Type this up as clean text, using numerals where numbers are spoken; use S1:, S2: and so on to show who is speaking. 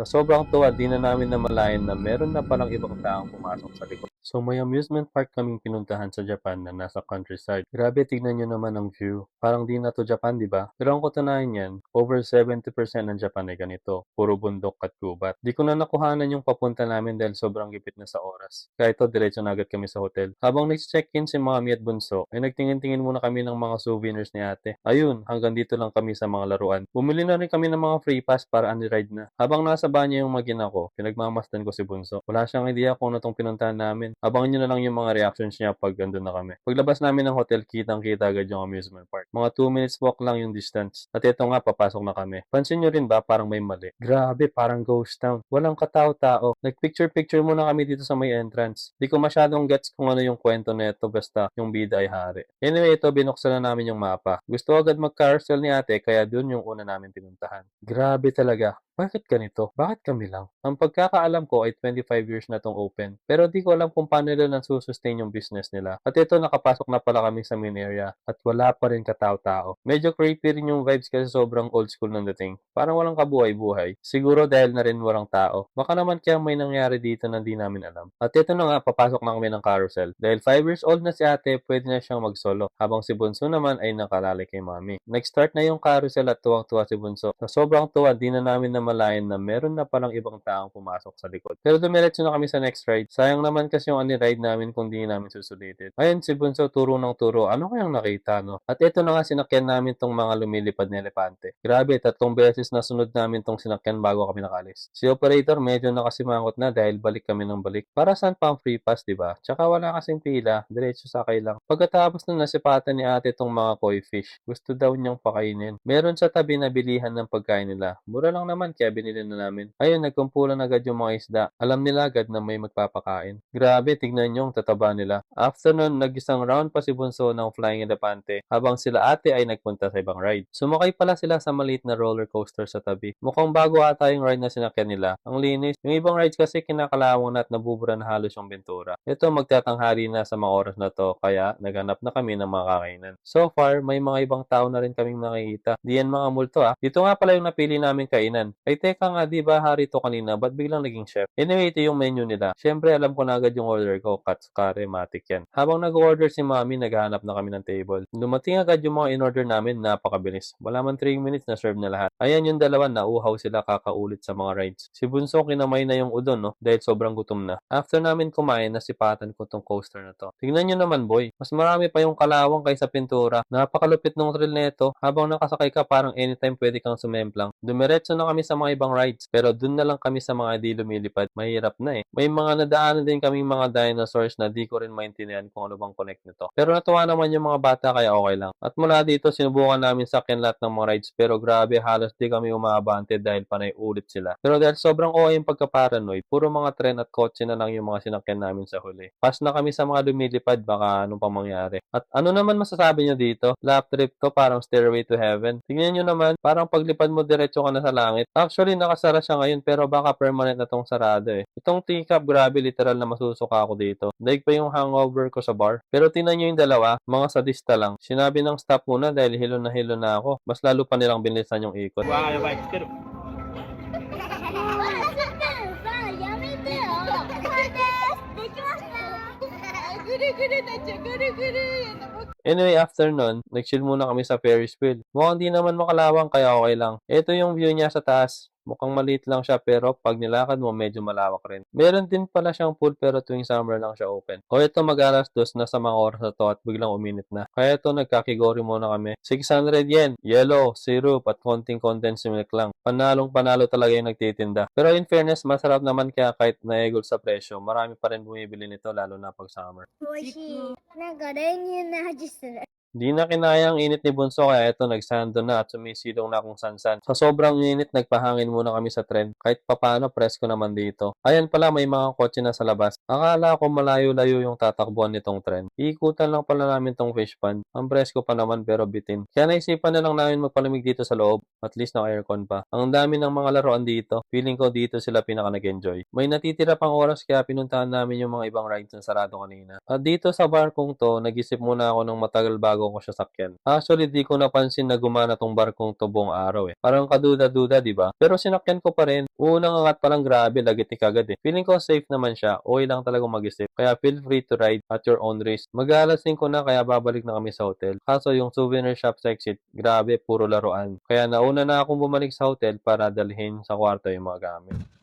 S1: Sa sobrang tuwa, di na namin namalayan na meron na palang ibang taong pumasok sa likod. So may amusement park kaming pinuntahan sa Japan na nasa countryside. Grabe, tignan nyo naman ang view. Parang di na to Japan, di ba? Pero ang katunayan yan, over 70% ng Japan ay ganito. Puro bundok at gubat. Di ko na nakuhanan yung papunta namin dahil sobrang gipit na sa oras. Kaya ito, diretso na agad kami sa hotel. Habang nag-check-in si Mami at Bunso, ay nagtingin-tingin muna kami ng mga souvenirs ni ate. Ayun, hanggang dito lang kami sa mga laruan. Bumili na rin kami ng mga free pass para unride na. Habang nasa banyo yung magina ko, pinagmamasdan ko si Bunso. Wala siyang idea kung ano tong pinuntahan namin. Abangan nyo na lang yung mga reactions niya pag andun na kami. Paglabas namin ng hotel, kitang-kita agad yung amusement park. Mga 2 minutes walk lang yung distance. At ito nga, papasok na kami. Pansin nyo rin ba, parang may mali? Grabe, parang ghost town. Walang katao-tao. Nag-picture-picture muna kami dito sa may entrance. Di ko masyadong gets kung ano yung kwento neto, basta yung bida ay hari. Anyway, ito, binuksan na namin yung mapa. Gusto agad mag-carousel ni ate, kaya dun yung una namin pinuntahan. Grabe talaga. Bakit ganito? Bakit kami lang? Ang pagkakaalam ko ay 25 years na tong open. Pero di ko alam kung paano nila nasusustain yung business nila. At ito, nakapasok na pala kami sa main area at wala pa rin katao-tao. Medyo creepy rin yung vibes kasi sobrang old school ng dating. Parang walang kabuhay-buhay. Siguro dahil na rin walang tao. Baka naman kaya may nangyari dito na di namin alam. At ito na nga, papasok na kami ng carousel. Dahil 5 years old na si ate, pwede na siyang mag-solo. Habang si Bunso naman ay nakalali kay mami. Nag-start na yung carousel at tuwang-tuwa si Bunso. Sa sobrang tuwa, di na namin namalayan na meron na palang ibang taong pumasok sa likod. Pero dumiretso na kami sa next ride. Sayang naman kasi yung ride namin kung di namin susulitin. Ayun, si Bunso turo ng turo. Ano kayang nakita, no? At ito na nga, sinakyan namin tong mga lumilipad na elepante. Grabe, 3 beses na sunod namin tong sinakyan bago kami nakalis. Si operator medyo nakasimangot na dahil balik kami ng balik. Para saan pa ang free pass, di ba? Tsaka wala kasing pila, diretso sakay lang. Pagkatapos na nasipatan ni ate tong mga koi fish, gusto daw niyang pakainin. Meron sa tabi na bilihan ng pagkain nila. Mura lang naman kaya binili na namin. Ayun, nagkumpulan agad yung mga isda. Alam nila agad na may magpapakain. Grabe, tignan yung tataba nila. After nun, nag-isang round pa si Bunso ng Flying Elepante habang sila ate ay nagpunta sa ibang ride. Sumakay pala sila sa maliit na roller coaster sa tabi. Mukhang bago ata yung ride na sinakyan nila. Ang linis. Yung ibang rides kasi kinakalawang na at nabubura na halos yung bintura. Ito, magtatanghali na sa mga oras na to kaya naghanap na kami ng mga kakainan. So far, may mga ibang tao na rin kaming nakikita. Di yan mga multo ah. Dito nga pala yung napili namin kainan. Ay teka nga, di ba hari to kanina? Ba't biglang naging chef? Anyway, ito yung menu nila. Siyempre, alam ko na agad yung order ko. Katsukare, matik yan. Habang nag-order si mami, naghahanap na kami ng table. Dumating agad yung mga in-order namin, napakabilis. Wala man 3 minutes na serve na lahat. Ayan yung dalawa, nauhaw sila kakaulit sa mga rides. Si Bunso kinamay na yung udon, no? Dahil sobrang gutom na. After namin kumain, nasipatan ko tong coaster na to. Tignan nyo naman, boy. Mas marami pa yung kalawang kaysa pintura. Napakalupit nung thrill nito. Habang nakasakay ka, parang anytime pwede kang sumemplang. Dumiretso na kami sa mga ibang rides. Pero dun na lang kami sa mga di lumilipad. Mahirap na eh. May mga nadaanan din kaming mga dinosaurs na di ko rin maintindihan kung ano bang connect nito. Pero natuwa naman yung mga bata kaya okay lang. At mula dito, sinubukan namin sakyan lahat ng mga rides. Pero grabe, halos di kami umaabante dahil panay ulit sila. Pero dahil sobrang okay yung pagka-paranoid, puro mga tren at kotse na lang yung mga sinakyan namin sa huli. Pass na kami sa mga lumilipad, baka anong pang mangyari. At ano naman masasabi nyo dito? Lap trip to, parang Stairway to Heaven. Tingnan nyo naman, parang paglipad mo diretso ka na sa langit. Actually, nakasara siya ngayon pero baka permanent na tong sarado eh. Itong teacup, grabe, literal na masusuka ako dito. Daig pa yung hangover ko sa bar. Pero tingnan nyo yung dalawa, mga sadista lang. Sinabi ng stop muna dahil hilo na ako. Mas lalo pa nilang binilisan yung ikot.
S2: わあやばいつける
S3: やめてよ。これです。できました。ぐるぐるなっちゃう。ぐるぐる。
S1: Anyway, after nun, nag-chill muna kami sa Ferris wheel. Mukhang di naman makalawang kaya okay lang. Ito yung view niya sa taas. Mukhang maliit lang siya pero pag nilakad mo medyo malawak rin. Meron din pala siyang pool pero tuwing summer lang siya open. O ito mag-alas 2 na sa mga oras na to at biglang uminit na. Kaya ito nagkakigori muna kami. 600 yen, yellow, syrup at konting condensed milk lang. Panalong panalo talaga yung nagtitinda. Pero in fairness, masarap naman kaya kahit naegol sa presyo, marami pa rin bumibili nito lalo na pag summer.
S3: 美味しい。なんか練乳の味する。
S1: Di na kinaya ang init ni Bunso kaya ito nagsando na at sumisilong na kung san-san. Sa sobrang init, nagpahangin muna kami sa tren. Kahit papano, presko naman dito. Ayan pala, may mga kotse na sa labas. Akala ko malayo-layo yung tatakbuhan nitong tren. Iikutan lang pala namin tong fish pond. Ang presko pa naman pero bitin. Kaya naisipan na lang namin magpalamig dito sa loob. At least naka-aircon pa. Ang dami ng mga laruan dito. Feeling ko dito sila pinaka nag-enjoy. May natitira pang oras kaya pinuntahan namin yung mga ibang rides na sarado kanina. At dito sa barkong to, nag-isip muna ako ng matagal bago ko siya sakyan. Actually, di ko napansin na gumana tong barkong to buong araw eh. Parang kaduda-duda, di ba? Pero sinakyan ko pa rin. Unang angat pa lang grabe, lagit ni kagad eh. Feeling ko safe naman siya. Okay lang talagang mag-isip. Kaya feel free to ride at your own risk. Mag-aalas 5 na kaya babalik na kami sa hotel. Kaso yung souvenir shop sa exit, grabe, puro laruan. Kaya nauna na akong bumalik sa hotel para dalhin sa kwarto yung mga gamit.